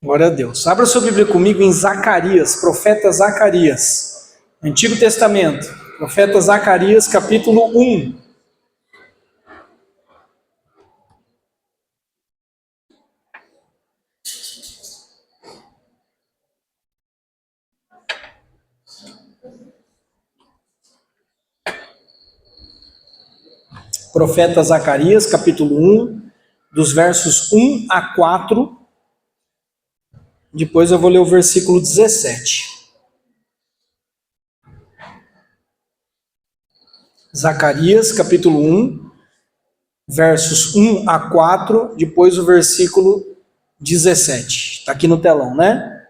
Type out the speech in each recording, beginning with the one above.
Glória a Deus. Abra sua Bíblia comigo em Zacarias, profeta Zacarias. Antigo Testamento, profeta Zacarias, capítulo 1. Profeta Zacarias, capítulo 1, dos versos 1 a 4. Depois eu vou ler o versículo 17. Zacarias, capítulo 1, versos 1 a 4, depois o versículo 17. Está aqui no telão, né?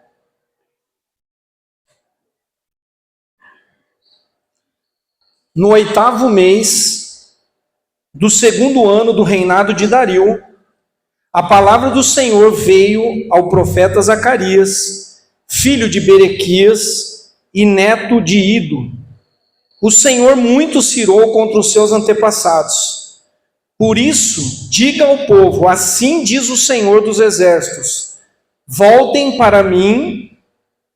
No 8º mês do 2º ano do reinado de Dario, a palavra do Senhor veio ao profeta Zacarias, filho de Berequias e neto de Ido. O Senhor muito se irou contra os seus antepassados. Por isso, diga ao povo, assim diz o Senhor dos Exércitos: voltem para mim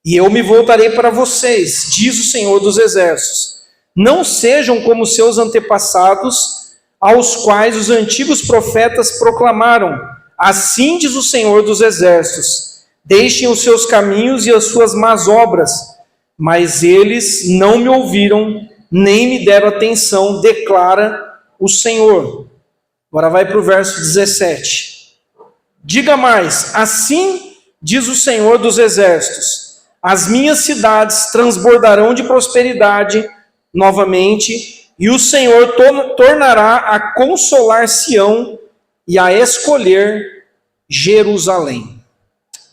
e eu me voltarei para vocês, diz o Senhor dos Exércitos. Não sejam como seus antepassados, aos quais os antigos profetas proclamaram: assim diz o Senhor dos Exércitos, deixem os seus caminhos e as suas más obras. Mas eles não me ouviram, nem me deram atenção, declara o Senhor. Agora vai para o verso 17. Diga mais, assim diz o Senhor dos Exércitos: as minhas cidades transbordarão de prosperidade novamente, e o Senhor tornará a consolar Sião e a escolher Jerusalém.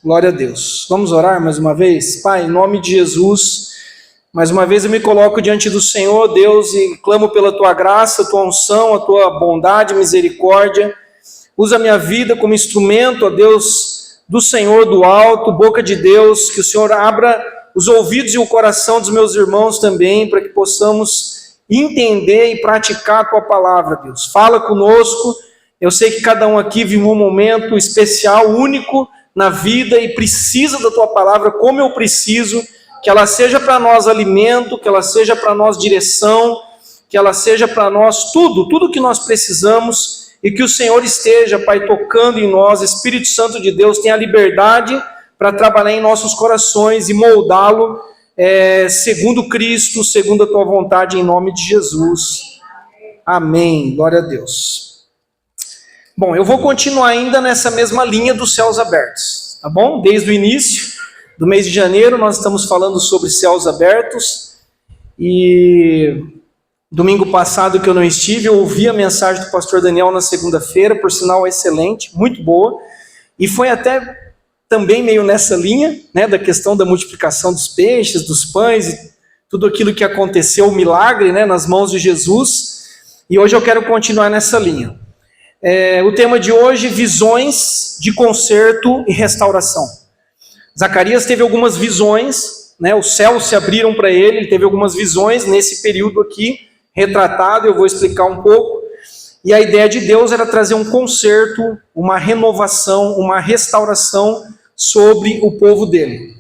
Glória a Deus. Vamos orar mais uma vez? Pai, em nome de Jesus, mais uma vez eu me coloco diante do Senhor, Deus, e clamo pela Tua graça, a Tua unção, a Tua bondade e misericórdia. Usa a minha vida como instrumento, ó Deus, do Senhor do alto, boca de Deus, que o Senhor abra os ouvidos e o coração dos meus irmãos também, para que possamos entender e praticar a Tua palavra, Deus. Fala conosco. Eu sei que cada um aqui vive um momento especial, único na vida e precisa da Tua palavra como eu preciso, que ela seja para nós alimento, que ela seja para nós direção, que ela seja para nós tudo que nós precisamos, e que o Senhor esteja, Pai, tocando em nós. Espírito Santo de Deus tenha liberdade para trabalhar em nossos corações e moldá-lo segundo Cristo, segundo a Tua vontade, em nome de Jesus. Amém. Glória a Deus. Bom, eu vou continuar ainda nessa mesma linha dos céus abertos, tá bom? Desde o início do mês de janeiro nós estamos falando sobre céus abertos, e domingo passado que eu não estive, eu ouvi a mensagem do pastor Daniel na segunda-feira, por sinal excelente, muito boa, e foi até também meio nessa linha, né, da questão da multiplicação dos peixes, dos pães, e tudo aquilo que aconteceu, o milagre, né, nas mãos de Jesus, e hoje eu quero continuar nessa linha. O tema de hoje, visões de conserto e restauração. Zacarias teve algumas visões, né? Os céus se abriram para ele teve algumas visões nesse período aqui, retratado, eu vou explicar um pouco. E a ideia de Deus era trazer um conserto, uma renovação, uma restauração sobre o povo dele.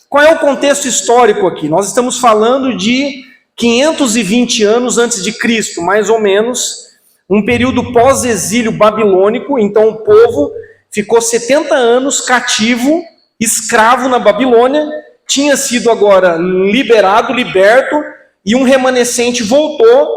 Qual é o contexto histórico aqui? Nós estamos falando de 520 anos antes de Cristo, mais ou menos, um período pós-exílio babilônico. Então o povo ficou 70 anos cativo, escravo na Babilônia, tinha sido agora liberto, e um remanescente voltou,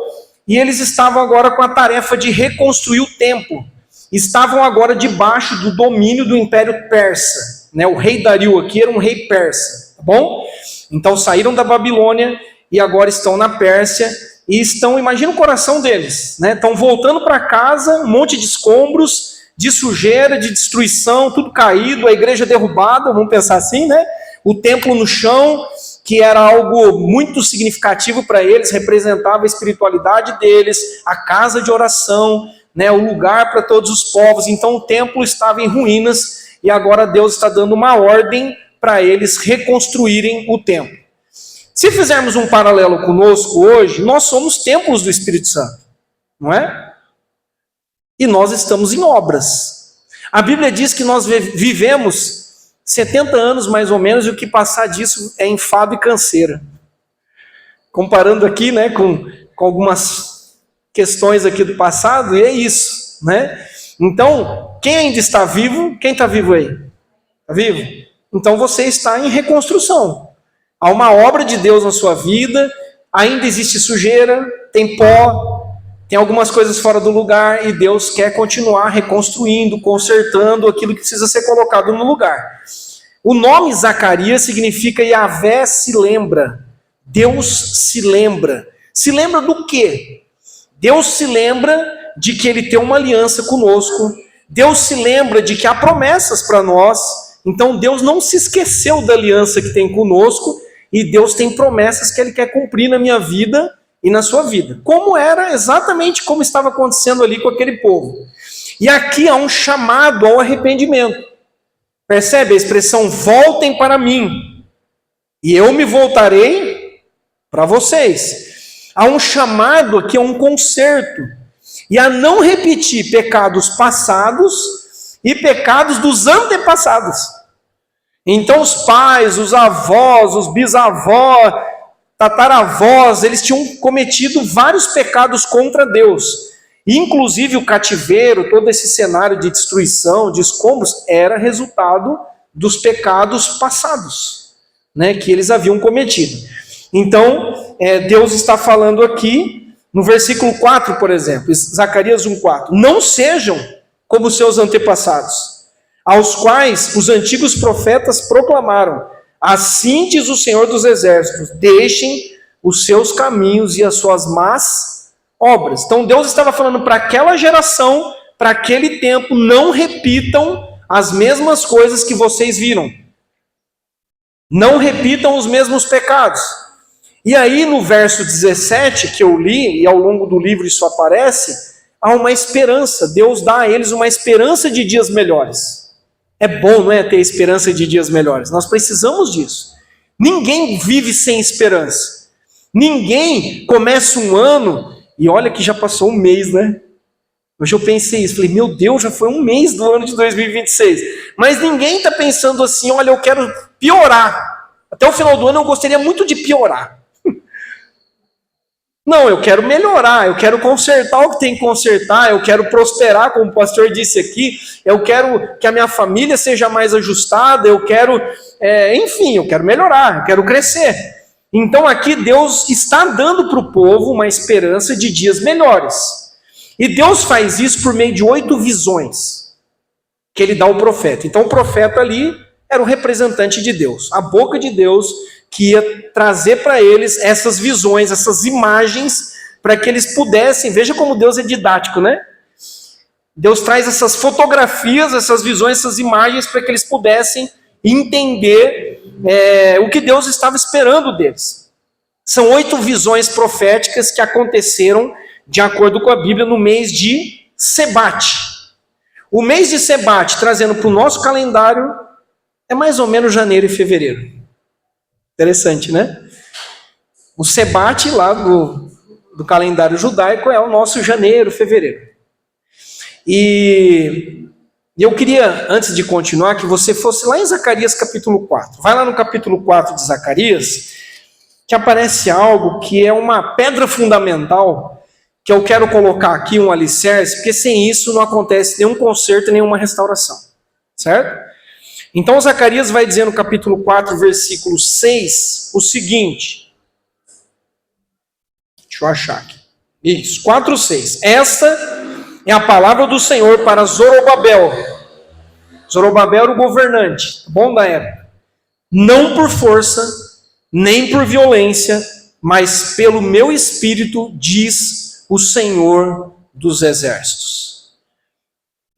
e eles estavam agora com a tarefa de reconstruir o templo. Estavam agora debaixo do domínio do Império Persa, né? O rei Dario aqui era um rei persa, tá bom? Então saíram da Babilônia e agora estão na Pérsia, e estão, imagina o coração deles, né? Estão voltando para casa, um monte de escombros, de sujeira, de destruição, tudo caído, a igreja derrubada, vamos pensar assim, né? O templo no chão, que era algo muito significativo para eles, representava a espiritualidade deles, a casa de oração, né? O lugar para todos os povos. Então o templo estava em ruínas, e agora Deus está dando uma ordem para eles reconstruírem o templo. Se fizermos um paralelo conosco hoje, nós somos templos do Espírito Santo, não é? E nós estamos em obras. A Bíblia diz que nós vivemos 70 anos mais ou menos, e o que passar disso é enfado e canseira. Comparando aqui, né, com algumas questões aqui do passado, e é isso, né? Então, quem ainda está vivo, quem está vivo aí? Está vivo? Então você está em reconstrução. Há uma obra de Deus na sua vida, ainda existe sujeira, tem pó, tem algumas coisas fora do lugar, e Deus quer continuar reconstruindo, consertando aquilo que precisa ser colocado no lugar. O nome Zacarias significa Yahvé se lembra, Deus se lembra. Se lembra do quê? Deus se lembra de que Ele tem uma aliança conosco, Deus se lembra de que há promessas para nós, então Deus não se esqueceu da aliança que tem conosco, e Deus tem promessas que Ele quer cumprir na minha vida e na sua vida. Como era exatamente como estava acontecendo ali com aquele povo. E aqui há um chamado ao arrependimento. Percebe a expressão voltem para mim, e eu me voltarei para vocês. Há um chamado aqui a um conserto, e a não repetir pecados passados e pecados dos antepassados. Então os pais, os avós, os bisavós, tataravós, eles tinham cometido vários pecados contra Deus. Inclusive o cativeiro, todo esse cenário de destruição, de escombros, era resultado dos pecados passados, né, que eles haviam cometido. Então, Deus está falando aqui, no versículo 4, por exemplo, Zacarias 1,4. Não sejam como seus antepassados, aos quais os antigos profetas proclamaram: assim diz o Senhor dos Exércitos, deixem os seus caminhos e as suas más obras. Então Deus estava falando para aquela geração, para aquele tempo: não repitam as mesmas coisas que vocês viram. Não repitam os mesmos pecados. E aí no verso 17 que eu li, e ao longo do livro isso aparece, há uma esperança. Deus dá a eles uma esperança de dias melhores. É bom, não é, ter esperança de dias melhores? Nós precisamos disso. Ninguém vive sem esperança. Ninguém começa um ano, e olha que já passou um mês, né? Hoje eu pensei isso, falei, meu Deus, já foi um mês do ano de 2026. Mas ninguém está pensando assim, olha, eu quero piorar. Até o final do ano eu gostaria muito de piorar. Não, eu quero melhorar, eu quero consertar o que tem que consertar, eu quero prosperar, como o pastor disse aqui, eu quero que a minha família seja mais ajustada, eu quero, enfim, eu quero melhorar, eu quero crescer. Então aqui Deus está dando para o povo uma esperança de dias melhores. E Deus faz isso por meio de 8 visões que Ele dá ao profeta. Então o profeta ali era o representante de Deus, a boca de Deus, que ia trazer para eles essas visões, essas imagens, para que eles pudessem, veja como Deus é didático, né? Deus traz essas fotografias, essas visões, essas imagens, para que eles pudessem entender o que Deus estava esperando deles. São 8 visões proféticas que aconteceram, de acordo com a Bíblia, no mês de Sebate. O mês de Sebate, trazendo para o nosso calendário, é mais ou menos janeiro e fevereiro. Interessante, né? O Sebate lá do calendário judaico é o nosso janeiro, fevereiro. E eu queria, antes de continuar, que você fosse lá em Zacarias capítulo 4. Vai lá no capítulo 4 de Zacarias, que aparece algo que é uma pedra fundamental, que eu quero colocar aqui, um alicerce, porque sem isso não acontece nenhum conserto, nenhuma restauração. Certo? Então Zacarias vai dizer no capítulo 4, versículo 6, o seguinte. Deixa eu achar aqui. Isso, 4, 6. Esta é a palavra do Senhor para Zorobabel. Zorobabel era o governante, bom da época. Não por força, nem por violência, mas pelo meu espírito, diz o Senhor dos Exércitos.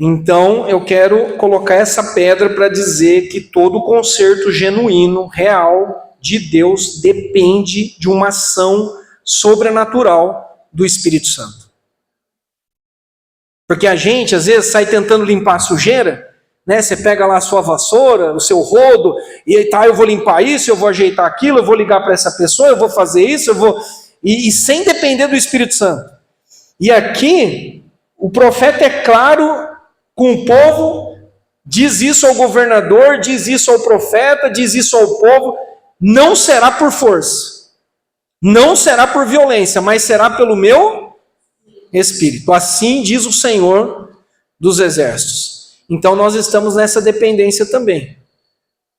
Então, eu quero colocar essa pedra para dizer que todo conserto genuíno, real, de Deus, depende de uma ação sobrenatural do Espírito Santo. Porque a gente, às vezes, sai tentando limpar a sujeira, né? Você pega lá a sua vassoura, o seu rodo, e tá, eu vou limpar isso, eu vou ajeitar aquilo, eu vou ligar para essa pessoa, eu vou fazer isso, eu vou... E sem depender do Espírito Santo. E aqui, o profeta é claro com o povo, diz isso ao governador, diz isso ao profeta, diz isso ao povo. Não será por força, não será por violência, mas será pelo meu Espírito. Assim diz o Senhor dos Exércitos. Então nós estamos nessa dependência também.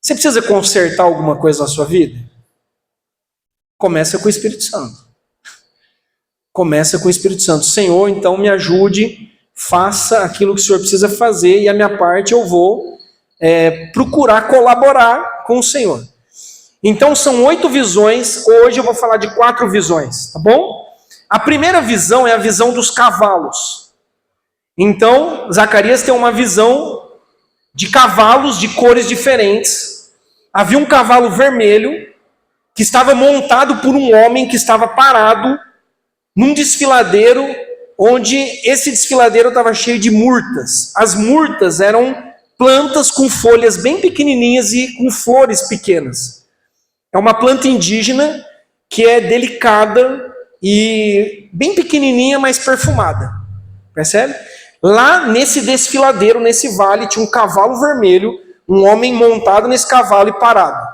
Você precisa consertar alguma coisa na sua vida? Começa com o Espírito Santo. Começa com o Espírito Santo. Senhor, então me ajude, faça aquilo que o Senhor precisa fazer e a minha parte eu vou procurar colaborar com o Senhor. Então são 8 visões, hoje eu vou falar de 4 visões, tá bom? A primeira visão é a visão dos cavalos. Então, Zacarias tem uma visão de cavalos de cores diferentes. Havia um cavalo vermelho que estava montado por um homem que estava parado num desfiladeiro, onde esse desfiladeiro estava cheio de murtas. As murtas eram plantas com folhas bem pequenininhas e com flores pequenas. É uma planta indígena que é delicada e bem pequenininha, mas perfumada. Percebe? Lá nesse desfiladeiro, nesse vale, tinha um cavalo vermelho, um homem montado nesse cavalo e parado.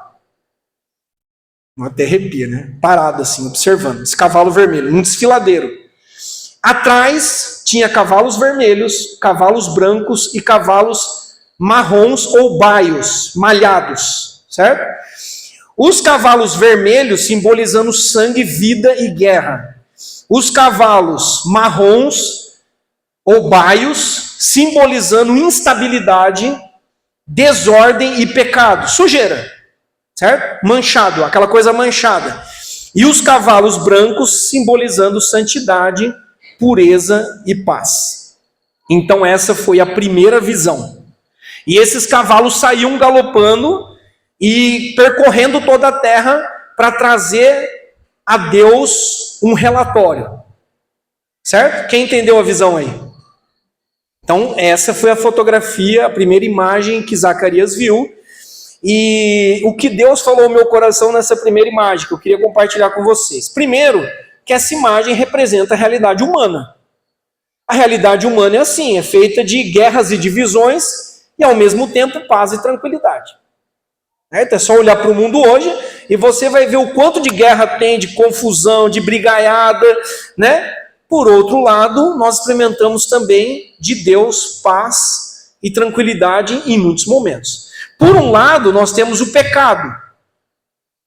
Até arrepia, né? Parado assim, observando. Esse cavalo vermelho, num desfiladeiro. Atrás tinha cavalos vermelhos, cavalos brancos e cavalos marrons ou baios, malhados, certo? Os cavalos vermelhos simbolizando sangue, vida e guerra. Os cavalos marrons ou baios simbolizando instabilidade, desordem e pecado, sujeira, certo? Manchado, aquela coisa manchada. E os cavalos brancos simbolizando santidade, pureza e paz. Então essa foi a primeira visão. E esses cavalos saíam galopando e percorrendo toda a terra para trazer a Deus um relatório. Certo? Quem entendeu a visão aí? Então essa foi a fotografia, a primeira imagem que Zacarias viu. E o que Deus falou ao meu coração nessa primeira imagem, que eu queria compartilhar com vocês. Primeiro, que essa imagem representa a realidade humana. A realidade humana é assim, é feita de guerras e divisões e ao mesmo tempo paz e tranquilidade. É só olhar para o mundo hoje e você vai ver o quanto de guerra tem, de confusão, de brigaiada, né? Por outro lado, nós experimentamos também de Deus paz e tranquilidade em muitos momentos. Por um lado, nós temos o pecado,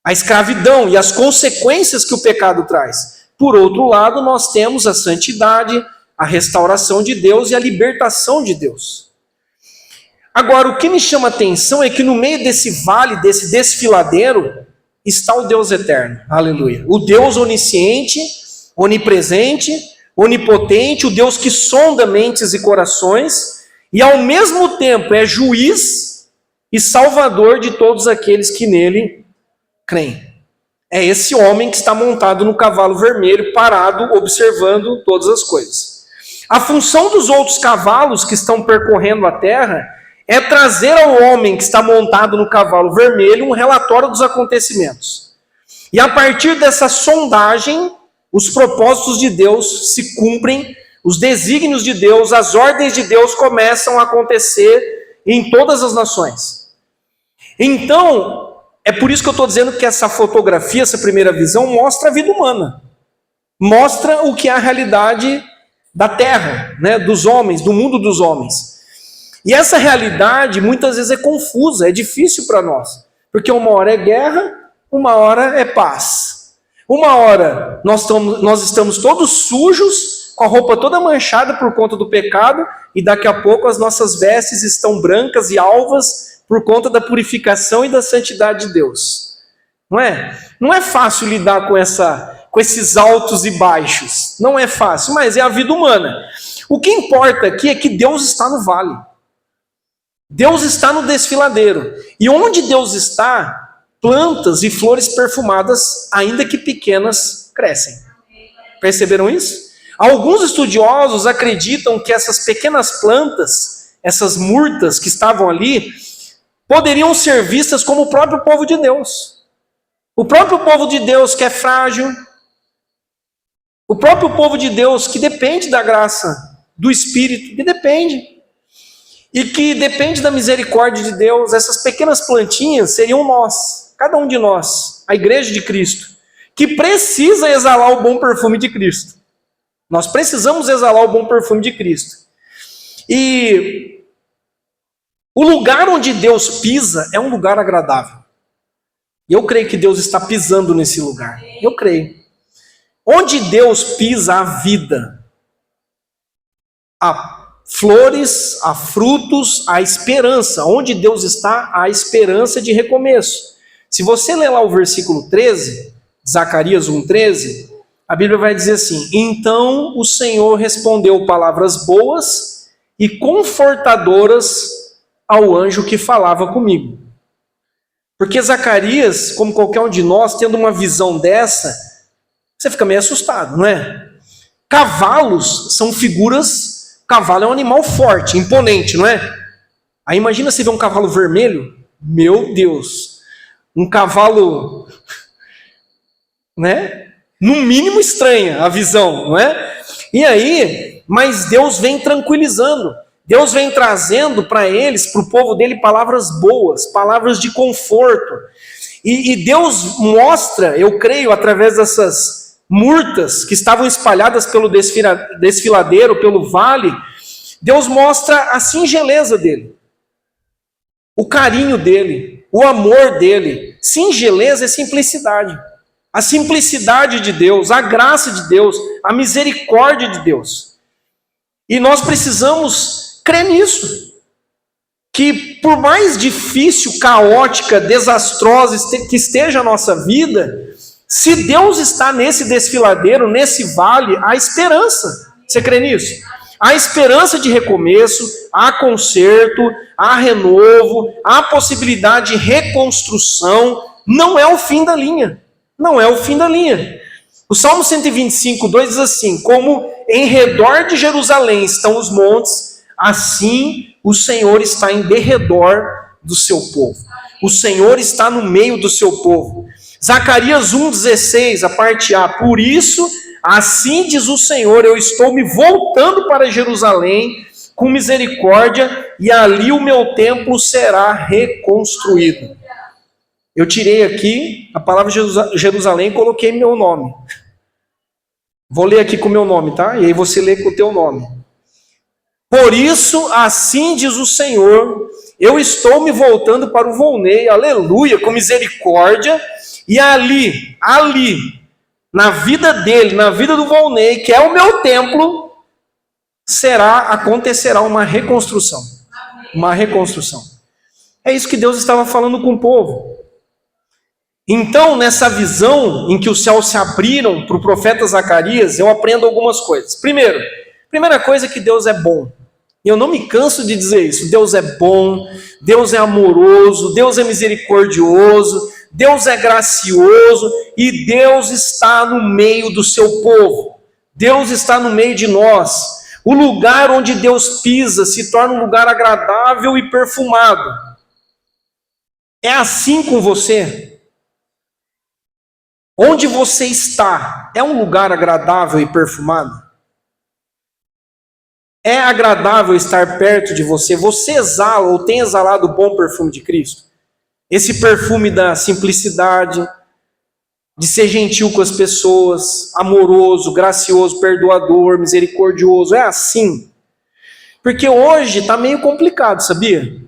a escravidão e as consequências que o pecado traz. Por outro lado, nós temos a santidade, a restauração de Deus e a libertação de Deus. Agora, o que me chama a atenção é que no meio desse vale, desse desfiladeiro, está o Deus eterno. Aleluia. O Deus onisciente, onipresente, onipotente, o Deus que sonda mentes e corações, e ao mesmo tempo é juiz e salvador de todos aqueles que nele creem. É esse homem que está montado no cavalo vermelho, parado, observando todas as coisas. A função dos outros cavalos que estão percorrendo a terra é trazer ao homem que está montado no cavalo vermelho um relatório dos acontecimentos. E a partir dessa sondagem, os propósitos de Deus se cumprem, os desígnios de Deus, as ordens de Deus começam a acontecer em todas as nações. Então, é por isso que eu estou dizendo que essa fotografia, essa primeira visão, mostra a vida humana. Mostra o que é a realidade da terra, né, dos homens, do mundo dos homens. E essa realidade muitas vezes é confusa, é difícil para nós. Porque uma hora é guerra, uma hora é paz. Uma hora nós estamos todos sujos, com a roupa toda manchada por conta do pecado, e daqui a pouco as nossas vestes estão brancas e alvas por conta da purificação e da santidade de Deus. Não é? Não é fácil lidar com esses altos e baixos. Não é fácil, mas é a vida humana. O que importa aqui é que Deus está no vale. Deus está no desfiladeiro. E onde Deus está, plantas e flores perfumadas, ainda que pequenas, crescem. Perceberam isso? Alguns estudiosos acreditam que essas pequenas plantas, essas murtas que estavam ali, poderiam ser vistas como o próprio povo de Deus. O próprio povo de Deus que é frágil, o próprio povo de Deus que depende da graça do Espírito, que depende. e que depende da misericórdia de Deus. Essas pequenas plantinhas seriam nós, cada um de nós, a igreja de Cristo, que precisa exalar o bom perfume de Cristo. Nós precisamos exalar o bom perfume de Cristo. E o lugar onde Deus pisa é um lugar agradável. E eu creio que Deus está pisando nesse lugar. Eu creio. Onde Deus pisa, há vida. Há flores, há frutos, há esperança. Onde Deus está, há esperança de recomeço. Se você ler lá o versículo 13, Zacarias 1,13, a Bíblia vai dizer assim: então o Senhor respondeu palavras boas e confortadoras ao anjo que falava comigo. Porque Zacarias, como qualquer um de nós, tendo uma visão dessa, você fica meio assustado, não é? Cavalos são figuras, cavalo é um animal forte, imponente, não é? Aí imagina você ver um cavalo vermelho, meu Deus, um cavalo, né? No mínimo estranha a visão, não é? E aí, mas Deus vem tranquilizando, Deus vem trazendo para eles, para o povo dele, palavras boas, palavras de conforto. E Deus mostra, eu creio, através dessas murtas que estavam espalhadas pelo desfiladeiro, pelo vale, Deus mostra a singeleza dele, o carinho dele, o amor dele. Singeleza é simplicidade. A simplicidade de Deus, a graça de Deus, a misericórdia de Deus. E nós precisamos crer nisso. Que por mais difícil, caótica, desastrosa que esteja a nossa vida, se Deus está nesse desfiladeiro, nesse vale, há esperança. Você crê nisso? Há esperança de recomeço, há conserto, há renovo, há possibilidade de reconstrução. Não é o fim da linha. Não é o fim da linha. O Salmo 125:2 diz assim: como em redor de Jerusalém estão os montes, assim o Senhor está em derredor do seu povo. O Senhor está no meio do seu povo. Zacarias 1,16, a parte A: por isso, assim diz o Senhor, eu estou me voltando para Jerusalém com misericórdia, e ali o meu templo será reconstruído. Eu tirei aqui a palavra Jerusalém e coloquei meu nome. Vou ler aqui com o meu nome, tá? E aí você lê com o teu nome. Por isso, assim diz o Senhor, eu estou me voltando para o Volnei, aleluia, com misericórdia, e ali, na vida dele, na vida do Volnei, que é o meu templo, acontecerá uma reconstrução. Uma reconstrução. É isso que Deus estava falando com o povo. Então, nessa visão em que os céus se abriram para o profeta Zacarias, eu aprendo algumas coisas. Primeira coisa é que Deus é bom. E eu não me canso de dizer isso. Deus é bom, Deus é amoroso, Deus é misericordioso, Deus é gracioso e Deus está no meio do seu povo. Deus está no meio de nós. O lugar onde Deus pisa se torna um lugar agradável e perfumado. É assim com você? Onde você está é um lugar agradável e perfumado? É agradável estar perto de você? Você exala ou tem exalado o bom perfume de Cristo? Esse perfume da simplicidade, de ser gentil com as pessoas, amoroso, gracioso, perdoador, misericordioso. É assim. Porque hoje está meio complicado, sabia?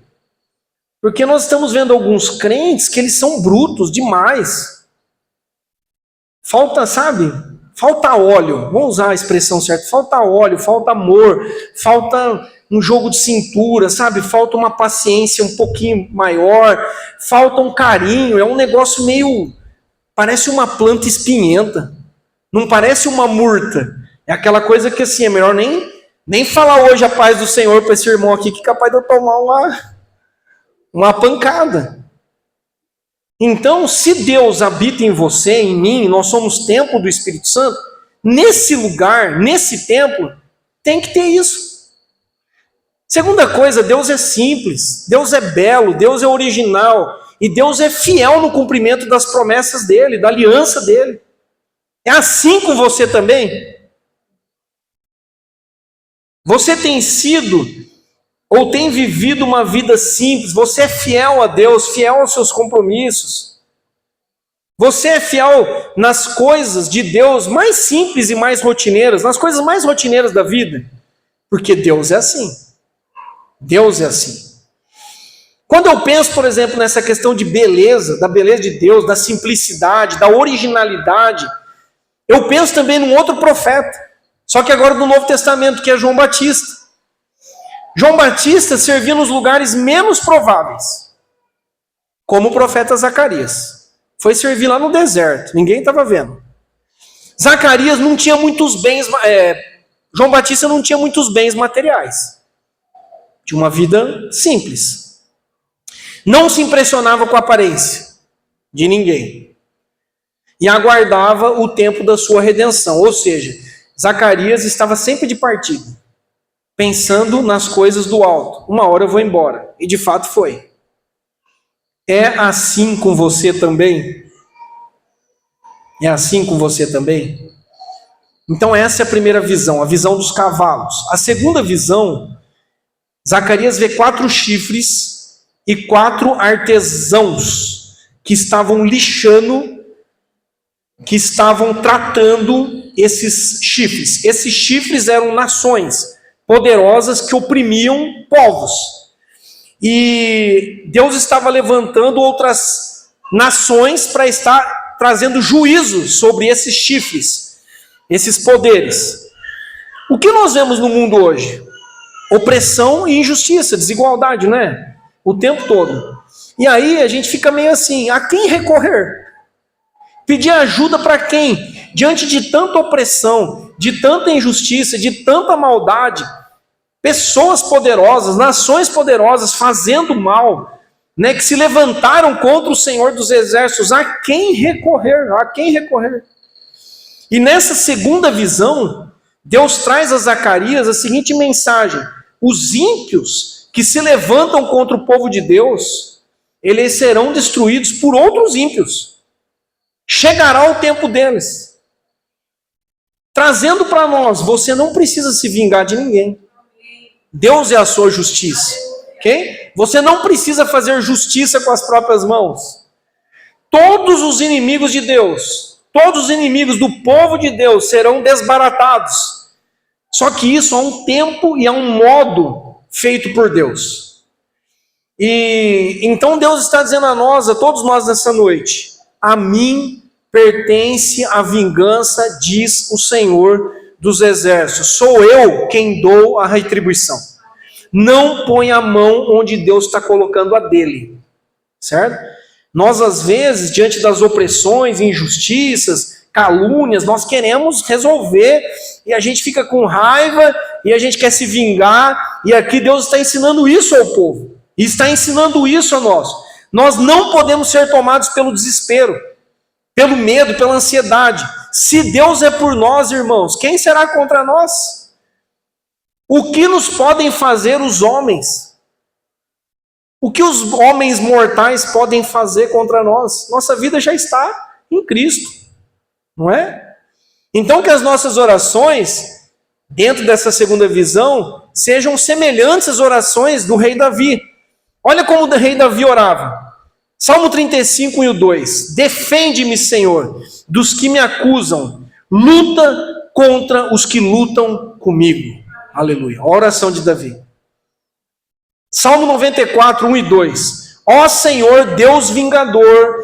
Porque nós estamos vendo alguns crentes que eles são brutos demais. Falta, sabe? Falta óleo. Vamos usar a expressão certa. Falta óleo, falta amor, falta um jogo de cintura, sabe? Falta uma paciência um pouquinho maior, falta um carinho. É um negócio meio... parece uma planta espinhenta. Não parece uma murta. É aquela coisa que assim, é melhor nem falar hoje a paz do Senhor para esse irmão aqui, que é capaz de eu tomar uma pancada. Então, se Deus habita em você, em mim, nós somos templo do Espírito Santo, nesse lugar, nesse templo, tem que ter isso. Segunda coisa, Deus é simples, Deus é belo, Deus é original, e Deus é fiel no cumprimento das promessas dele, da aliança dele. É assim com você também? Você tem sido Ou tem vivido uma vida simples? Você é fiel a Deus, fiel aos seus compromissos? Você é fiel nas coisas de Deus mais simples e mais rotineiras, nas coisas mais rotineiras da vida? Porque Deus é assim. Deus é assim. Quando eu penso, por exemplo, nessa questão de beleza, da beleza de Deus, da simplicidade, da originalidade, eu penso também num outro profeta, só que agora do Novo Testamento, que é João Batista. João Batista servia nos lugares menos prováveis, como o profeta Zacarias. Foi servir lá no deserto, ninguém estava vendo. Zacarias não tinha muitos bens, João Batista não tinha muitos bens materiais. Tinha uma vida simples. Não se impressionava com a aparência de ninguém. E aguardava o tempo da sua redenção. Ou seja, Zacarias estava sempre de partida, pensando nas coisas do alto. Uma hora eu vou embora. E de fato foi. É assim com você também? É assim com você também? Então essa é a primeira visão, a visão dos cavalos. A segunda visão, Zacarias vê 4 chifres e 4 artesãos que estavam lixando, que estavam tratando esses chifres. Esses chifres eram nações poderosas que oprimiam povos. E Deus estava levantando outras nações para estar trazendo juízo sobre esses chifres, esses poderes. O que nós vemos no mundo hoje? Opressão e injustiça, desigualdade, não é? O tempo todo. E aí a gente fica meio assim, a quem recorrer? Pedir ajuda para quem? Diante de tanta opressão, de tanta injustiça, de tanta maldade, pessoas poderosas, nações poderosas fazendo mal, né, que se levantaram contra o Senhor dos Exércitos, a quem recorrer? A quem recorrer? E nessa segunda visão, Deus traz a Zacarias a seguinte mensagem: os ímpios que se levantam contra o povo de Deus, eles serão destruídos por outros ímpios. Chegará o tempo deles. Trazendo para nós, você não precisa se vingar de ninguém. Deus é a sua justiça. Okay? Você não precisa fazer justiça com as próprias mãos. Todos os inimigos de Deus, todos os inimigos do povo de Deus serão desbaratados. Só que isso há um tempo e há um modo feito por Deus. E então Deus está dizendo a nós, a todos nós nessa noite: a mim pertence a vingança, diz o Senhor dos Exércitos. Sou eu quem dou a retribuição. Não põe a mão onde Deus está colocando a dele. Certo? Nós, às vezes, diante das opressões, injustiças, calúnias, nós queremos resolver e a gente fica com raiva e a gente quer se vingar, e aqui Deus está ensinando isso ao povo, e está ensinando isso a nós. Nós não podemos ser tomados pelo desespero, pelo medo, pela ansiedade. Se Deus é por nós, irmãos, quem será contra nós? O que nos podem fazer os homens? O que os homens mortais podem fazer contra nós? Nossa vida já está em Cristo, não é? Então que as nossas orações, dentro dessa segunda visão, sejam semelhantes às orações do rei Davi. Olha como o rei Davi orava. Salmo 35, 1 e 2. Defende-me, Senhor, dos que me acusam. Luta contra os que lutam comigo. Aleluia. A oração de Davi. Salmo 94, 1 e 2. Ó Senhor, Deus vingador,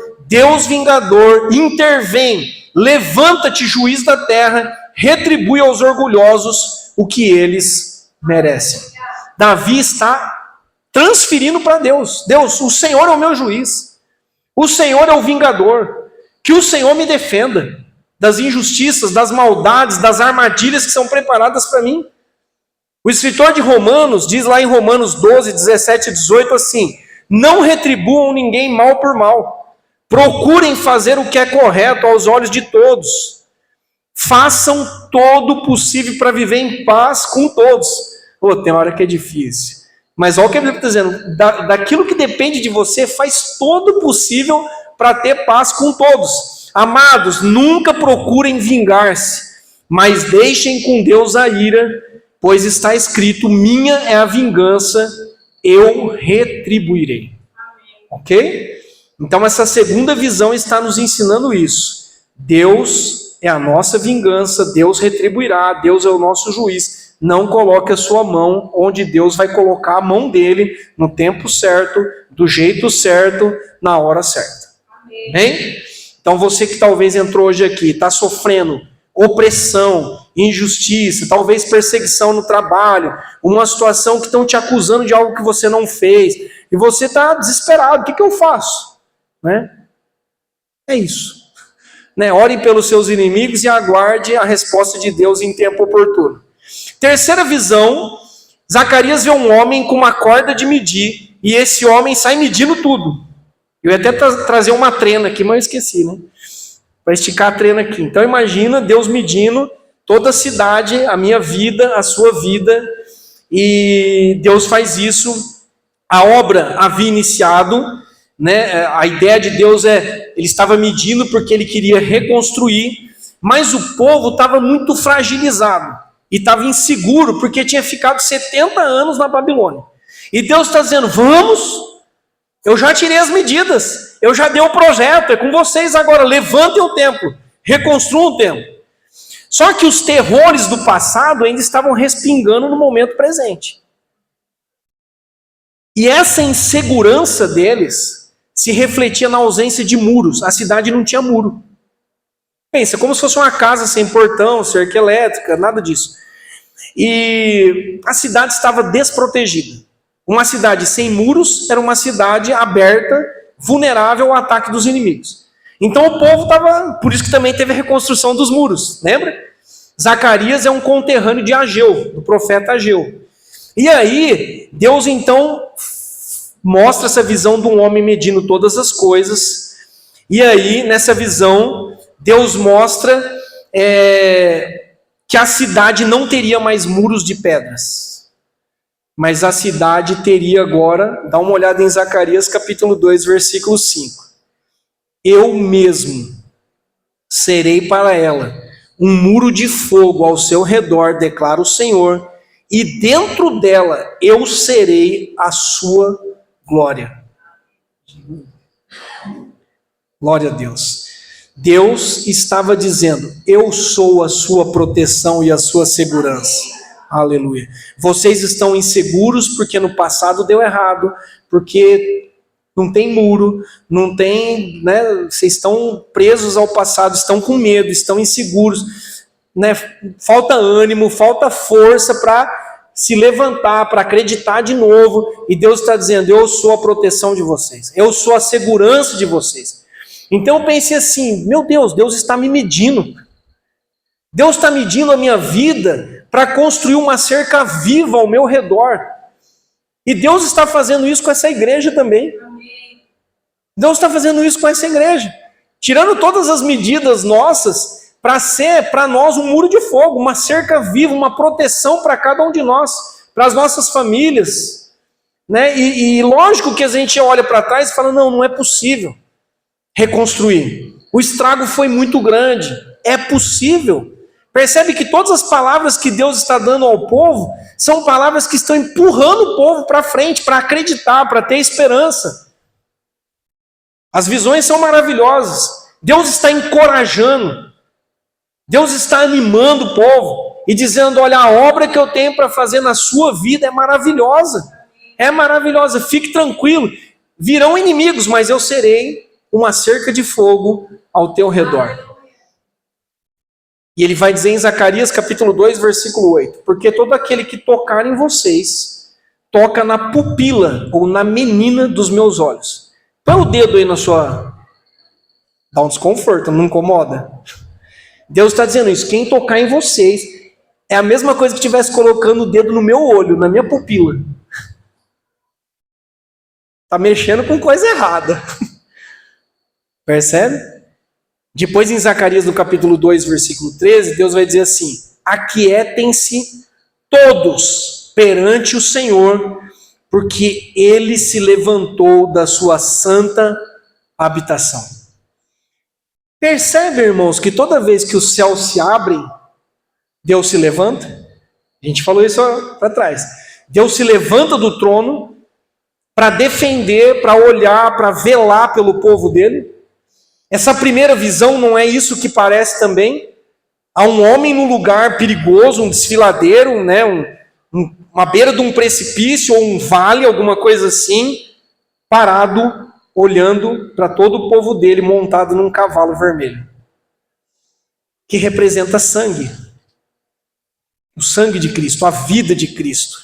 intervém. Levanta-te, juiz da terra, retribui aos orgulhosos o que eles merecem. Davi está transferindo para Deus. Deus, o Senhor é o meu juiz. O Senhor é o vingador. Que o Senhor me defenda das injustiças, das maldades, das armadilhas que são preparadas para mim. O escritor de Romanos diz lá em Romanos 12, 17 e 18 assim: não retribuam ninguém mal por mal. Procurem fazer o que é correto aos olhos de todos. Façam todo o possível para viver em paz com todos. Tem hora que é difícil. Mas olha o que a Bíblia está dizendo. Daquilo que depende de você, faz todo o possível para ter paz com todos. Amados, nunca procurem vingar-se, mas deixem com Deus a ira, pois está escrito: minha é a vingança, eu retribuirei. Ok? Então essa segunda visão está nos ensinando isso. Deus é a nossa vingança, Deus retribuirá, Deus é o nosso juiz. Não coloque a sua mão onde Deus vai colocar a mão dele no tempo certo, do jeito certo, na hora certa. Amém? Então você que talvez entrou hoje aqui, está sofrendo opressão, injustiça, talvez perseguição no trabalho, uma situação que estão te acusando de algo que você não fez, e você está desesperado, o que eu faço? Né? É isso. Né? Ore pelos seus inimigos e aguarde a resposta de Deus em tempo oportuno. Terceira visão, Zacarias vê um homem com uma corda de medir, e esse homem sai medindo tudo. Eu ia até trazer uma trena aqui, mas eu esqueci, né? Para esticar a trena aqui. Então imagina Deus medindo toda a cidade, a minha vida, a sua vida, e Deus faz isso. A obra havia iniciado, né? A ideia de Deus ele estava medindo porque ele queria reconstruir, mas o povo estava muito fragilizado e estava inseguro porque tinha ficado 70 anos na Babilônia. E Deus está dizendo: vamos, eu já tirei as medidas, eu já dei o projeto, é com vocês agora, levantem o templo, reconstruam o templo. Só que os terrores do passado ainda estavam respingando no momento presente. E essa insegurança deles se refletia na ausência de muros. A cidade não tinha muro. Pensa, como se fosse uma casa sem portão, cerca elétrica, nada disso. E a cidade estava desprotegida. Uma cidade sem muros era uma cidade aberta, vulnerável ao ataque dos inimigos. Então o povo estava... Por isso que também teve a reconstrução dos muros, lembra? Zacarias é um conterrâneo de Ageu, do profeta Ageu. E aí, Deus então mostra essa visão de um homem medindo todas as coisas. E aí, nessa visão, Deus mostra que a cidade não teria mais muros de pedras. Mas a cidade teria agora, dá uma olhada em Zacarias capítulo 2, versículo 5. Eu mesmo serei para ela um muro de fogo ao seu redor, declara o Senhor, e dentro dela eu serei a sua glória. Glória a Deus. Deus estava dizendo: eu sou a sua proteção e a sua segurança. Aleluia. Vocês estão inseguros porque no passado deu errado, porque não tem muro, não tem, né? Vocês estão presos ao passado, estão com medo, estão inseguros, né? Falta ânimo, falta força para se levantar, para acreditar de novo. E Deus está dizendo: eu sou a proteção de vocês, eu sou a segurança de vocês. Então eu pensei assim: meu Deus, Deus está me medindo. Deus está medindo a minha vida para construir uma cerca viva ao meu redor. E Deus está fazendo isso com essa igreja também. Deus está fazendo isso com essa igreja. Tirando todas as medidas nossas para ser para nós um muro de fogo, uma cerca viva, uma proteção para cada um de nós, para as nossas famílias. Né? E lógico que a gente olha para trás e fala: não é possível reconstruir. O estrago foi muito grande. É possível. Percebe que todas as palavras que Deus está dando ao povo são palavras que estão empurrando o povo para frente, para acreditar, para ter esperança. As visões são maravilhosas. Deus está encorajando. Deus está animando o povo e dizendo: olha, a obra que eu tenho para fazer na sua vida é maravilhosa. É maravilhosa, fique tranquilo. Virão inimigos, mas eu serei uma cerca de fogo ao teu redor. E ele vai dizer em Zacarias capítulo 2, versículo 8: porque todo aquele que tocar em vocês, toca na pupila ou na menina dos meus olhos. Põe o dedo aí na sua... Dá um desconforto, não incomoda? Deus está dizendo isso: quem tocar em vocês é a mesma coisa que estivesse colocando o dedo no meu olho, na minha pupila. Está mexendo com coisa errada. Percebe? Depois em Zacarias no capítulo 2, versículo 13, Deus vai dizer assim: aquietem-se todos perante o Senhor, porque ele se levantou da sua santa habitação. Percebe, irmãos, que toda vez que os céus se abrem, Deus se levanta? A gente falou isso para trás. Deus se levanta do trono para defender, para olhar, para velar pelo povo dele. Essa primeira visão não é isso que parece também? Há um homem num lugar perigoso, um desfiladeiro, né, uma beira de um precipício ou um vale, alguma coisa assim, parado, olhando para todo o povo dele montado num cavalo vermelho, que representa sangue. O sangue de Cristo, a vida de Cristo,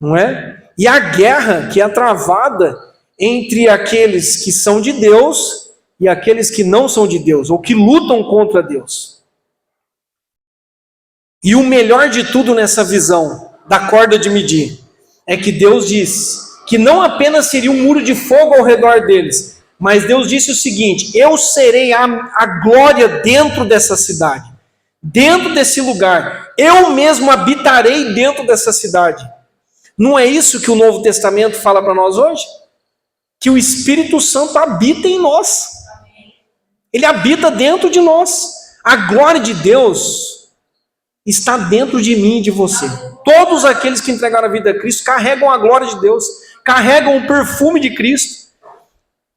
não é? E a guerra que é travada entre aqueles que são de Deus e aqueles que não são de Deus, ou que lutam contra Deus. E o melhor de tudo nessa visão da corda de medir é que Deus diz que não apenas seria um muro de fogo ao redor deles, mas Deus disse o seguinte: eu serei a glória dentro dessa cidade, dentro desse lugar, eu mesmo habitarei dentro dessa cidade. Não é isso que o Novo Testamento fala para nós hoje? Que o Espírito Santo habita em nós. Ele habita dentro de nós. A glória de Deus está dentro de mim e de você. Todos aqueles que entregaram a vida a Cristo carregam a glória de Deus, carregam o perfume de Cristo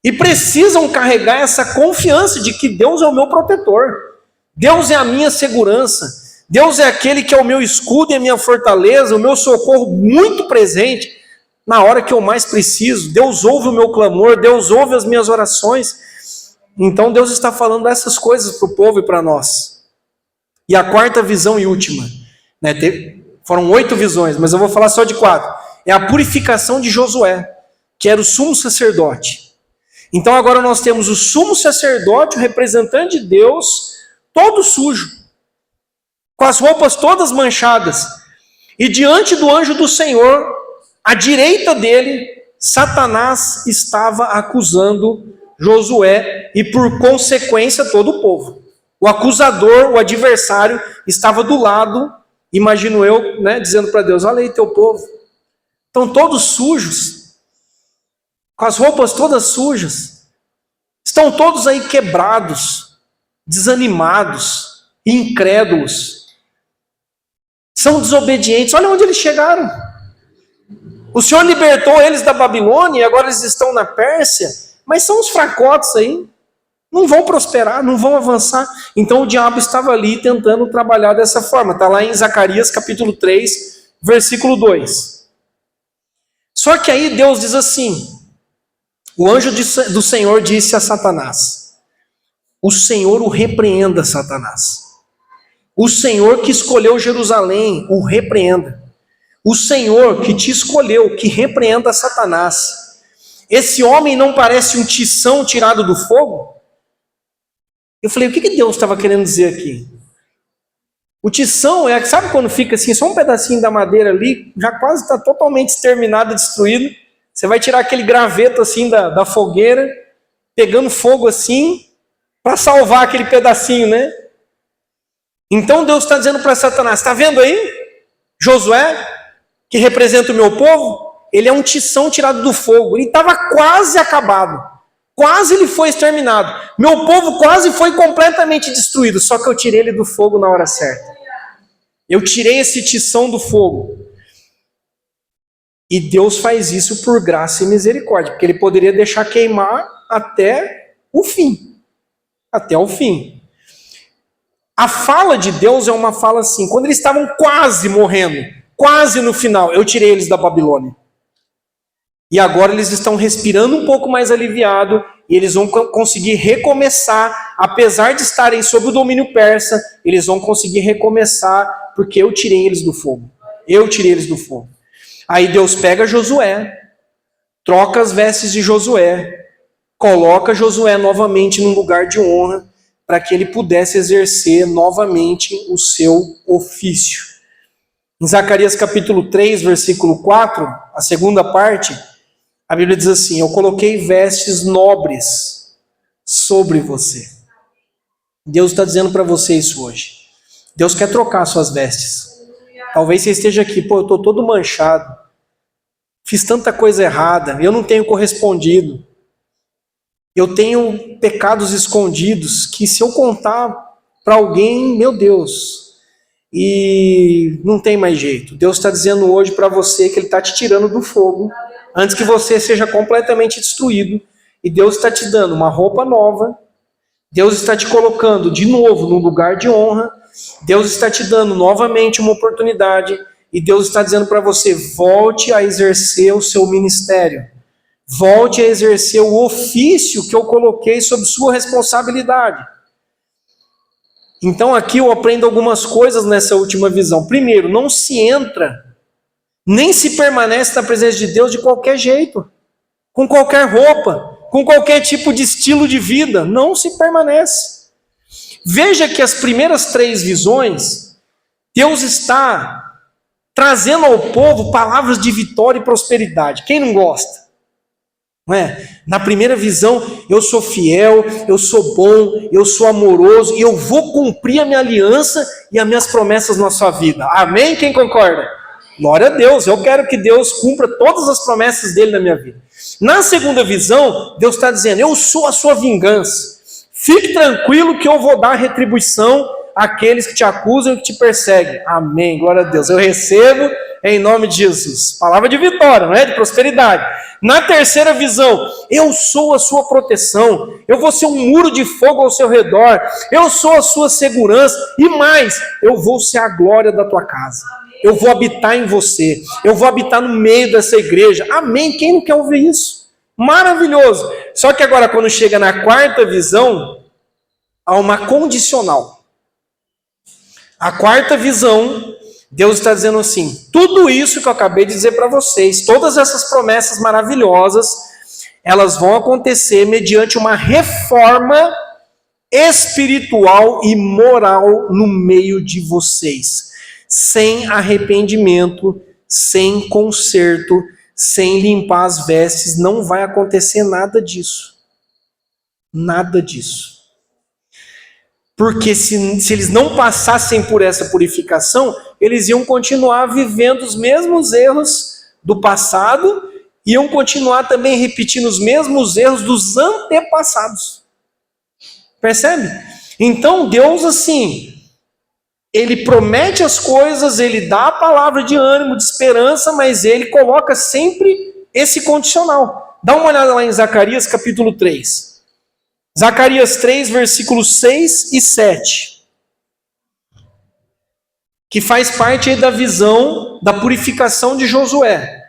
e precisam carregar essa confiança de que Deus é o meu protetor, Deus é a minha segurança, Deus é aquele que é o meu escudo e a minha fortaleza, o meu socorro muito presente na hora que eu mais preciso. Deus ouve o meu clamor, Deus ouve as minhas orações. Então Deus está falando essas coisas para o povo e para nós. E a quarta visão e última, né, foram 8 visões, mas eu vou falar só de 4. É a purificação de Josué, que era o sumo sacerdote. Então agora nós temos o sumo sacerdote, o representante de Deus, todo sujo, com as roupas todas manchadas. E diante do anjo do Senhor, à direita dele, Satanás estava acusando Josué e por consequência todo o povo. O acusador, o adversário, estava do lado, imagino eu, né, dizendo para Deus: olha aí teu povo, estão todos sujos, com as roupas todas sujas, estão todos aí quebrados, desanimados, incrédulos, são desobedientes, olha onde eles chegaram. O Senhor libertou eles da Babilônia e agora eles estão na Pérsia, mas são os fracotes aí, não vão prosperar, não vão avançar. Então o diabo estava ali tentando trabalhar dessa forma. Está lá em Zacarias capítulo 3, versículo 2. Só que aí Deus diz assim: o anjo do Senhor disse a Satanás: o Senhor o repreenda, Satanás. O Senhor que escolheu Jerusalém, o repreenda. O Senhor que te escolheu, que repreenda Satanás. Esse homem não parece um tição tirado do fogo? Eu falei, o que Deus estava querendo dizer aqui? O tição é, sabe quando fica assim, só um pedacinho da madeira ali, já quase está totalmente exterminado, destruído. Você vai tirar aquele graveto assim da fogueira, pegando fogo assim, para salvar aquele pedacinho, né? Então Deus está dizendo para Satanás: está vendo aí? Josué, que representa o meu povo, ele é um tição tirado do fogo. Ele estava quase acabado. Quase ele foi exterminado. Meu povo quase foi completamente destruído. Só que eu tirei ele do fogo na hora certa. Eu tirei esse tição do fogo. E Deus faz isso por graça e misericórdia. Porque ele poderia deixar queimar até o fim. Até o fim. A fala de Deus é uma fala assim: quando eles estavam quase morrendo, quase no final, eu tirei eles da Babilônia. E agora eles estão respirando um pouco mais aliviado e eles vão conseguir recomeçar, apesar de estarem sob o domínio persa, eles vão conseguir recomeçar porque eu tirei eles do fogo. Eu tirei eles do fogo. Aí Deus pega Josué, troca as vestes de Josué, coloca Josué novamente num lugar de honra para que ele pudesse exercer novamente o seu ofício. Em Zacarias capítulo 3, versículo 4, a segunda parte, a Bíblia diz assim: eu coloquei vestes nobres sobre você. Deus está dizendo para você isso hoje. Deus quer trocar suas vestes. Talvez você esteja aqui, eu estou todo manchado, fiz tanta coisa errada, eu não tenho correspondido, eu tenho pecados escondidos que se eu contar para alguém, meu Deus, e não tem mais jeito. Deus está dizendo hoje para você que Ele está te tirando do fogo, antes que você seja completamente destruído, e Deus está te dando uma roupa nova, Deus está te colocando de novo num lugar de honra, Deus está te dando novamente uma oportunidade, e Deus está dizendo para você, volte a exercer o seu ministério, volte a exercer o ofício que eu coloquei sob sua responsabilidade. Então aqui eu aprendo algumas coisas nessa última visão. Primeiro, não se entra, nem se permanece na presença de Deus de qualquer jeito, com qualquer roupa, com qualquer tipo de estilo de vida, não se permanece. Veja que as primeiras 3 visões, Deus está trazendo ao povo palavras de vitória e prosperidade. Quem não gosta? Não é? Na primeira visão, eu sou fiel, eu sou bom, eu sou amoroso, e eu vou cumprir a minha aliança e as minhas promessas na sua vida. Amém? Quem concorda? Glória a Deus, eu quero que Deus cumpra todas as promessas dele na minha vida. Na segunda visão, Deus está dizendo, eu sou a sua vingança. Fique tranquilo que eu vou dar retribuição àqueles que te acusam e que te perseguem. Amém, glória a Deus. Eu recebo em nome de Jesus. Palavra de vitória, não é? De prosperidade. Na terceira visão, eu sou a sua proteção. Eu vou ser um muro de fogo ao seu redor. Eu sou a sua segurança. E mais, eu vou ser a glória da tua casa. Eu vou habitar em você. Eu vou habitar no meio dessa igreja. Amém? Quem não quer ouvir isso? Maravilhoso. Só que agora, quando chega na quarta visão, há uma condicional. A quarta visão, Deus está dizendo assim, tudo isso que eu acabei de dizer para vocês, todas essas promessas maravilhosas, elas vão acontecer mediante uma reforma espiritual e moral no meio de vocês. Sem arrependimento, sem conserto, sem limpar as vestes, não vai acontecer nada disso. Nada disso. Porque se eles não passassem por essa purificação, eles iam continuar vivendo os mesmos erros do passado, iam continuar também repetindo os mesmos erros dos antepassados. Percebe? Então Deus, assim, Ele promete as coisas, Ele dá a palavra de ânimo, de esperança, mas Ele coloca sempre esse condicional. Dá uma olhada lá em Zacarias capítulo 3. Zacarias 3, versículos 6 e 7. Que faz parte aí da visão da purificação de Josué.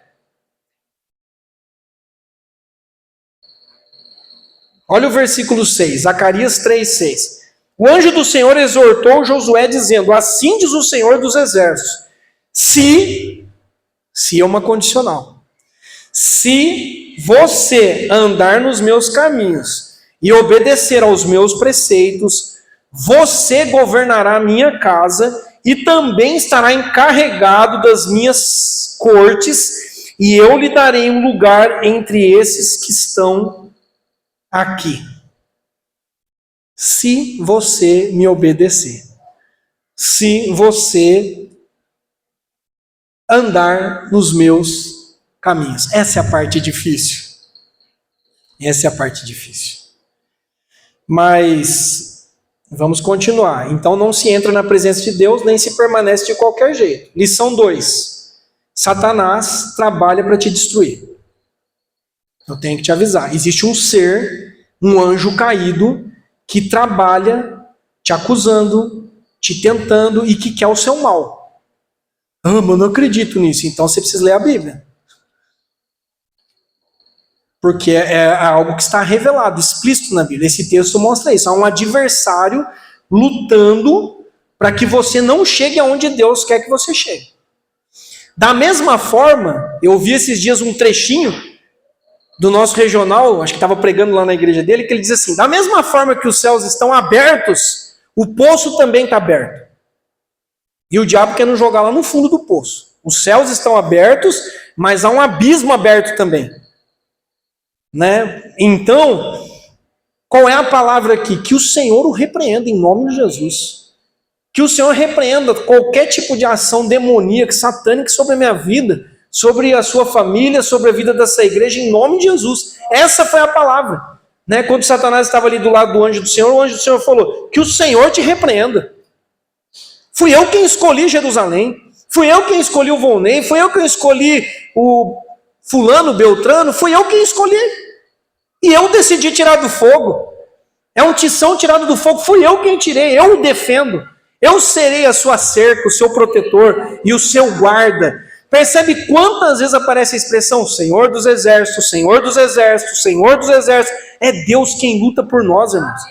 Olha o versículo 6, Zacarias 3, 6. O anjo do Senhor exortou Josué dizendo, assim diz o Senhor dos exércitos, se é uma condicional, se você andar nos meus caminhos e obedecer aos meus preceitos, você governará a minha casa e também estará encarregado das minhas cortes, e eu lhe darei um lugar entre esses que estão aqui. Se você me obedecer, se você andar nos meus caminhos. Essa é a parte difícil. Essa é a parte difícil. Mas vamos continuar. Então não se entra na presença de Deus, nem se permanece de qualquer jeito. Lição 2. Satanás trabalha para te destruir. Eu tenho que te avisar. Existe um ser, um anjo caído, que trabalha te acusando, te tentando e que quer o seu mal. Ah, mas eu não acredito nisso. Então você precisa ler a Bíblia. Porque é algo que está revelado, explícito na Bíblia. Esse texto mostra isso. Há um adversário lutando para que você não chegue aonde Deus quer que você chegue. Da mesma forma, eu vi esses dias um trechinho do nosso regional, acho que estava pregando lá na igreja dele, que ele diz assim, da mesma forma que os céus estão abertos, o poço também está aberto. E o diabo quer nos jogar lá no fundo do poço. Os céus estão abertos, mas há um abismo aberto também. Né? Então, qual é a palavra aqui? Que o Senhor o repreenda em nome de Jesus. Que o Senhor repreenda qualquer tipo de ação demoníaca, satânica sobre a minha vida, sobre a sua família, sobre a vida dessa igreja, em nome de Jesus. Essa foi a palavra. Né? Quando Satanás estava ali do lado do anjo do Senhor, o anjo do Senhor falou, que o Senhor te repreenda. Fui eu quem escolhi Jerusalém. Fui eu quem escolhi o Volney. Fui eu quem escolhi o fulano, Beltrano. Fui eu quem escolhi. E eu decidi tirar do fogo. É um tição tirado do fogo. Fui eu quem tirei. Eu o defendo. Eu serei a sua cerca, o seu protetor e o seu guarda. Percebe quantas vezes aparece a expressão Senhor dos Exércitos, Senhor dos Exércitos, Senhor dos Exércitos. É Deus quem luta por nós, irmãos.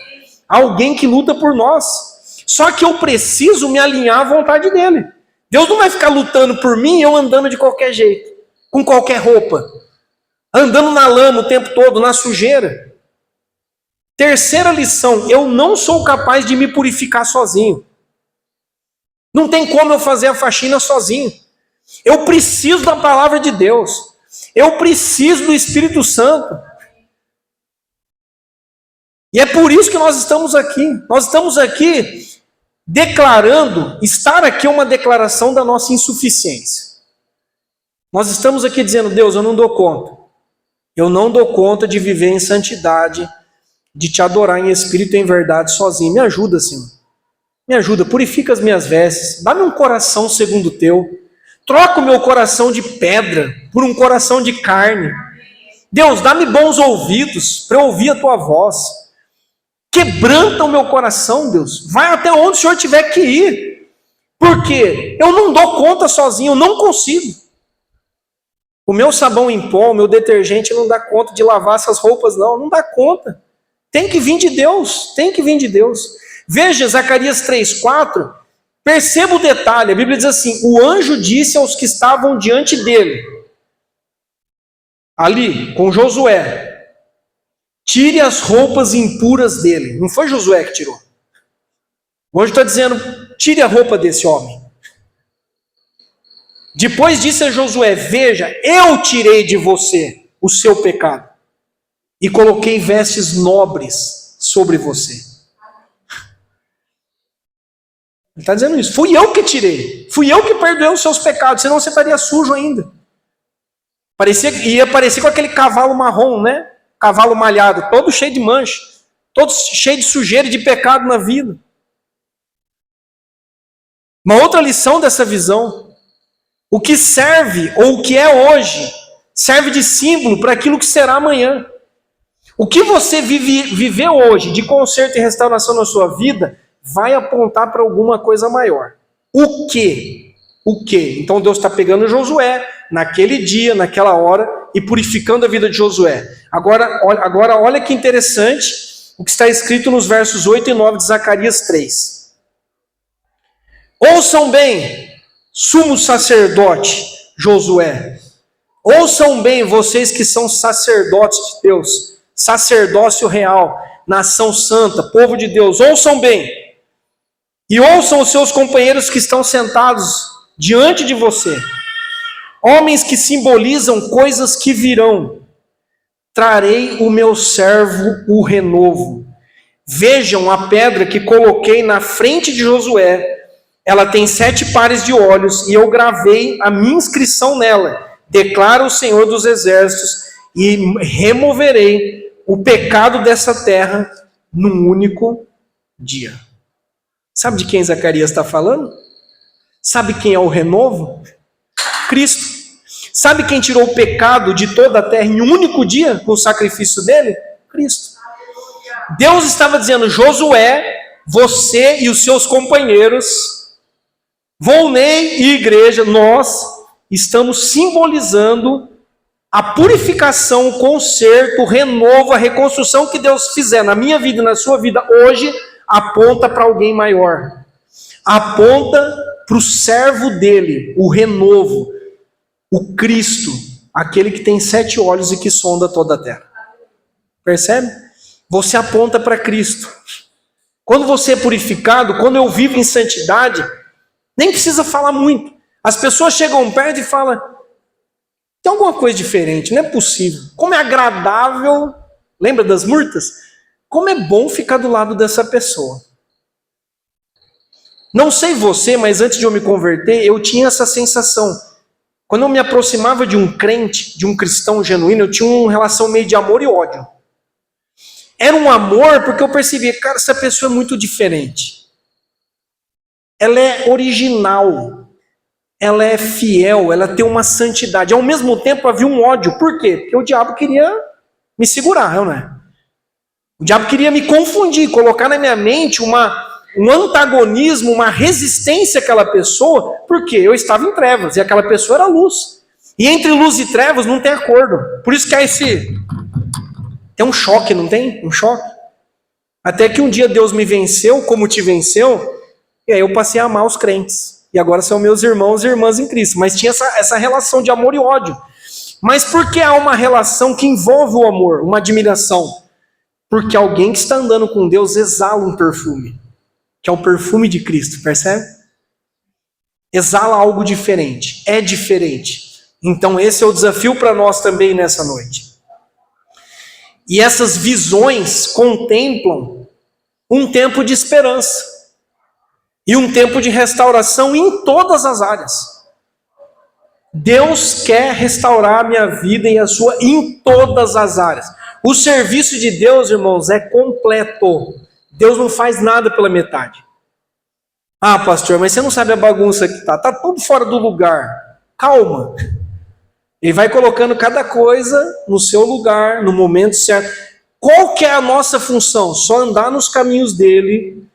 Alguém que luta por nós. Só que eu preciso me alinhar à vontade dele. Deus não vai ficar lutando por mim e eu andando de qualquer jeito, com qualquer roupa, andando na lama o tempo todo, na sujeira. Terceira lição, eu não sou capaz de me purificar sozinho. Não tem como eu fazer a faxina sozinho. Eu preciso da palavra de Deus. Eu preciso do Espírito Santo. E é por isso que nós estamos aqui. Nós estamos aqui declarando, estar aqui é uma declaração da nossa insuficiência. Nós estamos aqui dizendo, Deus, eu não dou conta. Eu não dou conta de viver em santidade, de te adorar em espírito e em verdade sozinho. Me ajuda, Senhor. Me ajuda, purifica as minhas vestes. Dá-me um coração segundo o teu. Troca o meu coração de pedra por um coração de carne. Deus, dá-me bons ouvidos para eu ouvir a tua voz. Quebranta o meu coração, Deus. Vai até onde o Senhor tiver que ir. Porque eu não dou conta sozinho, eu não consigo. O meu sabão em pó, o meu detergente não dá conta de lavar essas roupas, não dá conta. Tem que vir de Deus, tem que vir de Deus. Veja Zacarias 3:4, perceba o detalhe, a Bíblia diz assim, o anjo disse aos que estavam diante dele, ali, com Josué, tire as roupas impuras dele. Não foi Josué que tirou. O anjo está dizendo, tire a roupa desse homem. Depois disse a Josué, veja, eu tirei de você o seu pecado e coloquei vestes nobres sobre você. Ele está dizendo isso. Fui eu que tirei. Fui eu que perdoei os seus pecados, senão você estaria sujo ainda. Ia parecer com aquele cavalo marrom, né? Cavalo malhado, todo cheio de mancha, todo cheio de sujeira e de pecado na vida. Uma outra lição dessa visão, o que serve, ou o que é hoje, serve de símbolo para aquilo que será amanhã. O que você viveu hoje de conserto e restauração na sua vida, vai apontar para alguma coisa maior. O quê? O quê? Então Deus está pegando Josué, naquele dia, naquela hora, e purificando a vida de Josué. Agora olha que interessante o que está escrito nos versos 8 e 9 de Zacarias 3. Ouçam bem, sumo sacerdote Josué. Ouçam bem, vocês que são sacerdotes de Deus, sacerdócio real, nação santa, povo de Deus, ouçam bem. E ouçam os seus companheiros que estão sentados diante de você. Homens que simbolizam coisas que virão. Trarei o meu servo, o renovo. Vejam a pedra que coloquei na frente de Josué. Ela tem 7 pares de olhos e eu gravei a minha inscrição nela. Declara o Senhor dos Exércitos e removerei o pecado dessa terra num único dia. Sabe de quem Zacarias está falando? Sabe quem é o renovo? Cristo. Sabe quem tirou o pecado de toda a terra em um único dia com o sacrifício dele? Cristo. Deus estava dizendo, Josué, você e os seus companheiros, Volney e igreja, nós estamos simbolizando a purificação, o conserto, o renovo, a reconstrução que Deus fizer na minha vida e na sua vida hoje, aponta para alguém maior. Aponta para o servo dele, o renovo, o Cristo, aquele que tem 7 olhos e que sonda toda a terra. Percebe? Você aponta para Cristo. Quando você é purificado, quando eu vivo em santidade, nem precisa falar muito. As pessoas chegam perto e falam, tem alguma coisa diferente, não é possível. Como é agradável, lembra das murtas? Como é bom ficar do lado dessa pessoa. Não sei você, mas antes de eu me converter, eu tinha essa sensação. Quando eu me aproximava de um crente, de um cristão genuíno, eu tinha uma relação meio de amor e ódio. Era um amor porque eu percebia, cara, essa pessoa é muito diferente. ela é original, ela é fiel, ela tem uma santidade. Ao mesmo tempo havia um ódio. Por quê? Porque o diabo queria me segurar, não é? O diabo queria me confundir, colocar na minha mente um antagonismo, uma resistência àquela pessoa, porque eu estava em trevas e aquela pessoa era luz. E entre luz e trevas não tem acordo. Por isso que tem um choque, não tem? Um choque. Até que um dia Deus me venceu, como te venceu, e aí eu passei a amar os crentes. E agora são meus irmãos e irmãs em Cristo. Mas tinha essa relação de amor e ódio. Mas por que há uma relação que envolve o amor, uma admiração? Porque alguém que está andando com Deus exala um perfume, que é o perfume de Cristo, percebe? Exala algo diferente, é diferente. Então esse é o desafio para nós também nessa noite. E essas visões contemplam um tempo de esperança e um tempo de restauração em todas as áreas. Deus quer restaurar a minha vida e a sua em todas as áreas. O serviço de Deus, irmãos, é completo. Deus não faz nada pela metade. Ah, pastor, mas você não sabe a bagunça que está. Está tudo fora do lugar. Calma. Ele vai colocando cada coisa no seu lugar, no momento certo. Qual que é a nossa função? Só andar nos caminhos dele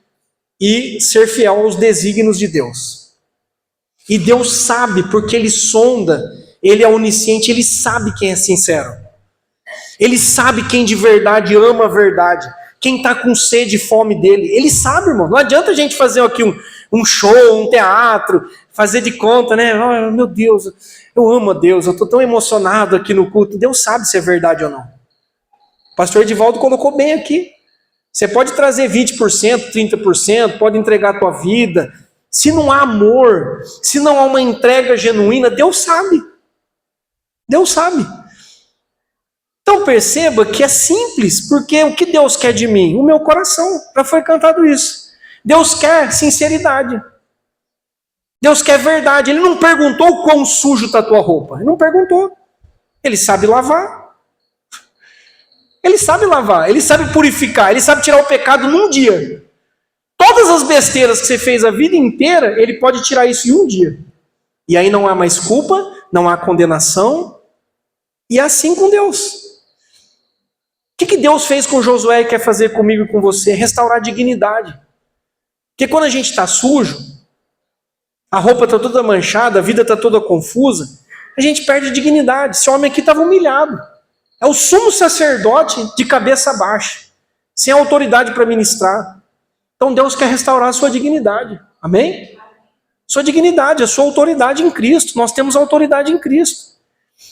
e ser fiel aos desígnios de Deus. E Deus sabe, porque ele sonda, ele é onisciente, ele sabe quem é sincero. Ele sabe quem de verdade ama a verdade. Quem está com sede e fome dele. Ele sabe, irmão. Não adianta a gente fazer aqui um show, um teatro, fazer de conta, né? Oh, meu Deus, eu amo a Deus, eu estou tão emocionado aqui no culto. Deus sabe se é verdade ou não. O pastor Edivaldo colocou bem aqui. Você pode trazer 20%, 30%, pode entregar a tua vida. Se não há amor, se não há uma entrega genuína, Deus sabe. Deus sabe. Então perceba que é simples, porque o que Deus quer de mim? O meu coração. Já foi cantado isso. Deus quer sinceridade. Deus quer verdade. Ele não perguntou o quão sujo está a tua roupa. Ele não perguntou. Ele sabe lavar. Ele sabe lavar, ele sabe purificar, ele sabe tirar o pecado num dia. Todas as besteiras que você fez a vida inteira, ele pode tirar isso em um dia. E aí não há mais culpa, não há condenação. E é assim com Deus. O que Deus fez com Josué e quer fazer comigo e com você? Restaurar a dignidade. Porque quando a gente está sujo, a roupa está toda manchada, a vida está toda confusa, a gente perde a dignidade. Esse homem aqui estava humilhado. É o sumo sacerdote de cabeça baixa, sem autoridade para ministrar. Então Deus quer restaurar a sua dignidade. Amém? Sua dignidade, a sua autoridade em Cristo. Nós temos autoridade em Cristo.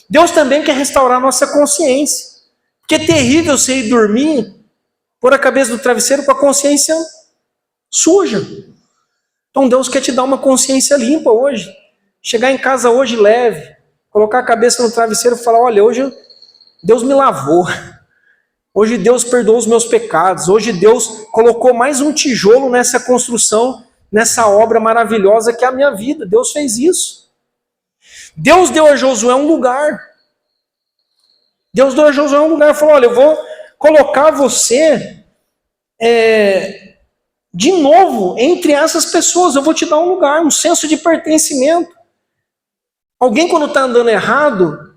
Deus também quer restaurar a nossa consciência. Porque é terrível você ir dormir, pôr a cabeça no travesseiro com a consciência suja. Então Deus quer te dar uma consciência limpa hoje. Chegar em casa hoje leve, colocar a cabeça no travesseiro e falar, olha, hoje Deus me lavou. Hoje Deus perdoou os meus pecados. Hoje Deus colocou mais um tijolo nessa construção, nessa obra maravilhosa que é a minha vida. Deus fez isso. Deus deu a Josué um lugar. Deus deu a Josué um lugar e falou, olha, eu vou colocar você de novo entre essas pessoas. Eu vou te dar um lugar, um senso de pertencimento. Alguém quando está andando errado,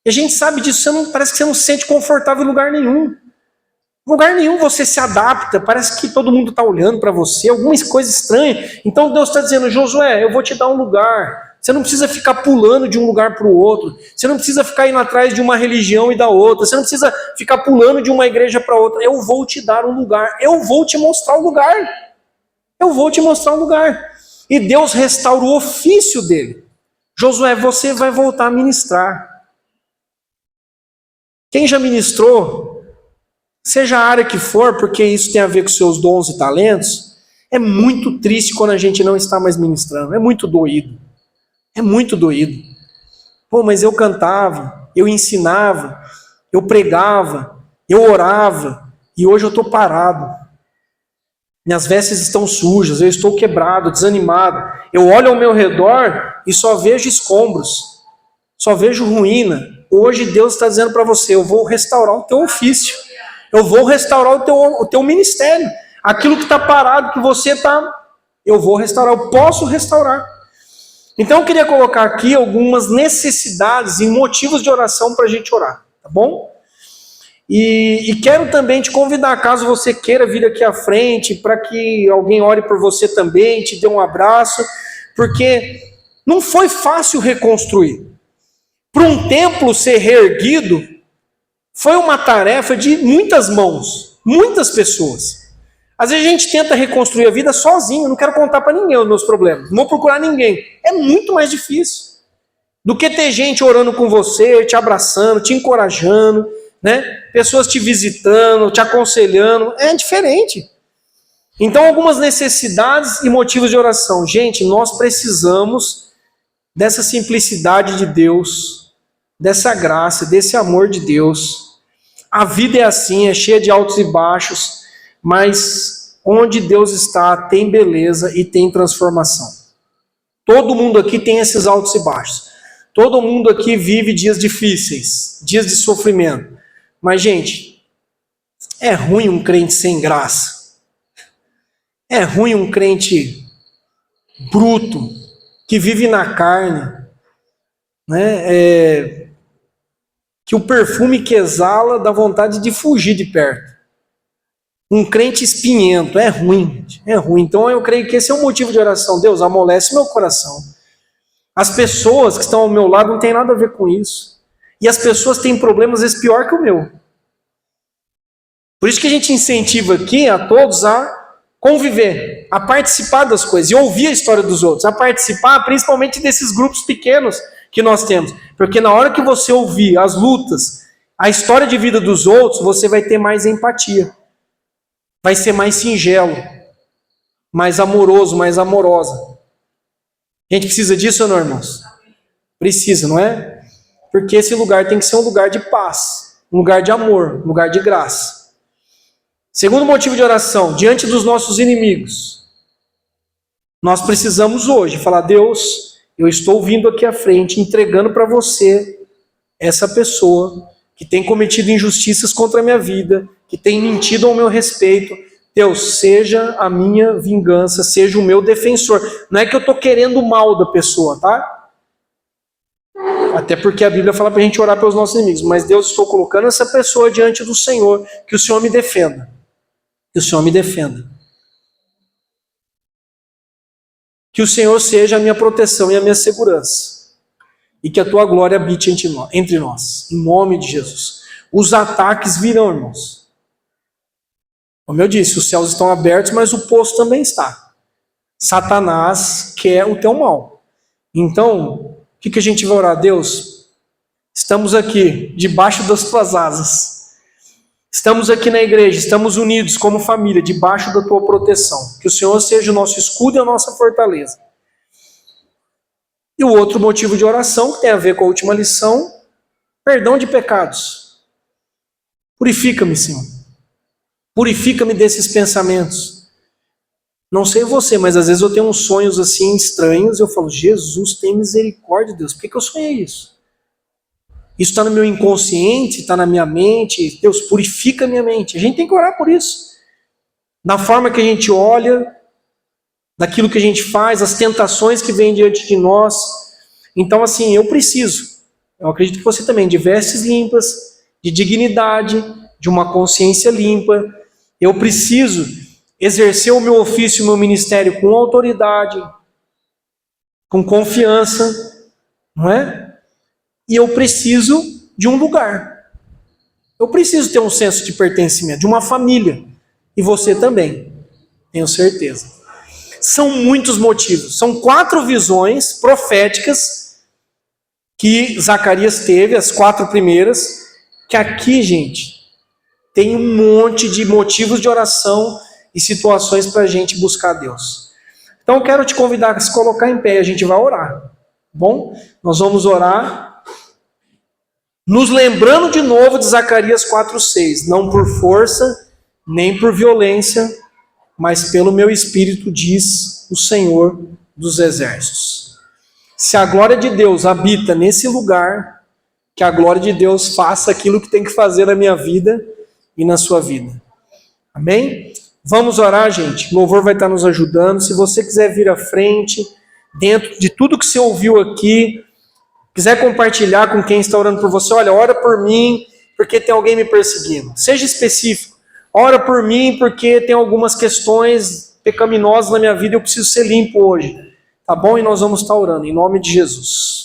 e a gente sabe disso, parece que você não se sente confortável em lugar nenhum. Em lugar nenhum você se adapta, parece que todo mundo está olhando para você, algumas coisas estranhas. Então Deus está dizendo, Josué, eu vou te dar um lugar. Você não precisa ficar pulando de um lugar para o outro. Você não precisa ficar indo atrás de uma religião e da outra. Você não precisa ficar pulando de uma igreja para outra. Eu vou te dar um lugar. Eu vou te mostrar um lugar. Eu vou te mostrar um lugar. E Deus restaura o ofício dele. Josué, você vai voltar a ministrar. Quem já ministrou, seja a área que for, porque isso tem a ver com seus dons e talentos, é muito triste quando a gente não está mais ministrando. É muito doído. É muito doído. Pô, mas eu cantava, eu ensinava, eu pregava, eu orava, e hoje eu estou parado. Minhas vestes estão sujas, eu estou quebrado, desanimado. Eu olho ao meu redor e só vejo escombros, só vejo ruína. Hoje Deus está dizendo para você, eu vou restaurar o teu ofício, eu vou restaurar o teu ministério. Aquilo que está parado, que você está... eu vou restaurar, eu posso restaurar. Então eu queria colocar aqui algumas necessidades e motivos de oração para a gente orar, tá bom? E quero também te convidar, caso você queira vir aqui à frente, para que alguém ore por você também, te dê um abraço, porque não foi fácil reconstruir. Para um templo ser reerguido, foi uma tarefa de muitas mãos, muitas pessoas. Às vezes a gente tenta reconstruir a vida sozinho, não quero contar para ninguém os meus problemas, não vou procurar ninguém. É muito mais difícil do que ter gente orando com você, te abraçando, te encorajando, né? Pessoas te visitando, te aconselhando, é diferente. Então, algumas necessidades e motivos de oração. Gente, nós precisamos dessa simplicidade de Deus, dessa graça, desse amor de Deus. A vida é assim, é cheia de altos e baixos, mas onde Deus está, tem beleza e tem transformação. Todo mundo aqui tem esses altos e baixos. Todo mundo aqui vive dias difíceis, dias de sofrimento. Mas, gente, é ruim um crente sem graça. É ruim um crente bruto, que vive na carne, né? Que o perfume que exala dá vontade de fugir de perto. Um crente espinhento, é ruim, é ruim. Então eu creio que esse é o motivo de oração. Deus, amolece meu coração. As pessoas que estão ao meu lado não têm nada a ver com isso. E as pessoas têm problemas, às vezes, pior que o meu. Por isso que a gente incentiva aqui a todos a conviver, a participar das coisas e ouvir a história dos outros, a participar principalmente desses grupos pequenos que nós temos. Porque na hora que você ouvir as lutas, a história de vida dos outros, você vai ter mais empatia. Vai ser mais singelo, mais amoroso, mais amorosa. A gente precisa disso ou não, irmãos? Precisa, não é? Porque esse lugar tem que ser um lugar de paz, um lugar de amor, um lugar de graça. Segundo motivo de oração, diante dos nossos inimigos, nós precisamos hoje falar: Deus, eu estou vindo aqui à frente, entregando para você essa pessoa que tem cometido injustiças contra a minha vida, que tem mentido ao meu respeito. Deus, seja a minha vingança, seja o meu defensor. Não é que eu estou querendo o mal da pessoa, tá? Até porque a Bíblia fala para a gente orar pelos nossos inimigos. Mas Deus, estou colocando essa pessoa diante do Senhor, que o Senhor me defenda. Que o Senhor me defenda. Que o Senhor seja a minha proteção e a minha segurança. E que a tua glória habite entre nós. Em nome de Jesus. Os ataques virão, irmãos. Como eu disse, os céus estão abertos, mas o poço também está. Satanás quer o teu mal. Então, o que a gente vai orar? Deus, estamos aqui, debaixo das tuas asas. Estamos aqui na igreja, estamos unidos como família, debaixo da tua proteção. Que o Senhor seja o nosso escudo e a nossa fortaleza. E o outro motivo de oração, que tem a ver com a última lição, perdão de pecados. Purifica-me, Senhor. Purifica-me desses pensamentos. Não sei você, mas às vezes eu tenho uns sonhos assim estranhos e eu falo: Jesus, tem misericórdia, Deus, por que eu sonhei isso? Isso está no meu inconsciente, está na minha mente. Deus, purifica a minha mente. A gente tem que orar por isso. Na forma que a gente olha, daquilo que a gente faz, as tentações que vêm diante de nós. Então, assim, eu acredito que você também, de vestes limpas, de dignidade, de uma consciência limpa. Eu preciso exercer o meu ofício, o meu ministério com autoridade, com confiança, não é? E eu preciso de um lugar. Eu preciso ter um senso de pertencimento, de uma família. E você também, tenho certeza. São muitos motivos. São 4 visões proféticas que Zacarias teve, as 4 primeiras, que aqui, gente, tem um monte de motivos de oração e situações para a gente buscar Deus. Então eu quero te convidar a se colocar em pé, a gente vai orar. Bom? Nós vamos orar nos lembrando de novo de Zacarias 4:6, não por força, nem por violência, mas pelo meu espírito, diz o Senhor dos exércitos. Se a glória de Deus habita nesse lugar, que a glória de Deus faça aquilo que tem que fazer na minha vida e na sua vida. Amém? Vamos orar, gente. O louvor vai estar nos ajudando. Se você quiser vir à frente, dentro de tudo que você ouviu aqui, quiser compartilhar com quem está orando por você, olha, ora por mim porque tem alguém me perseguindo. Seja específico. Ora por mim porque tem algumas questões pecaminosas na minha vida e eu preciso ser limpo hoje. Tá bom? E nós vamos estar orando em nome de Jesus.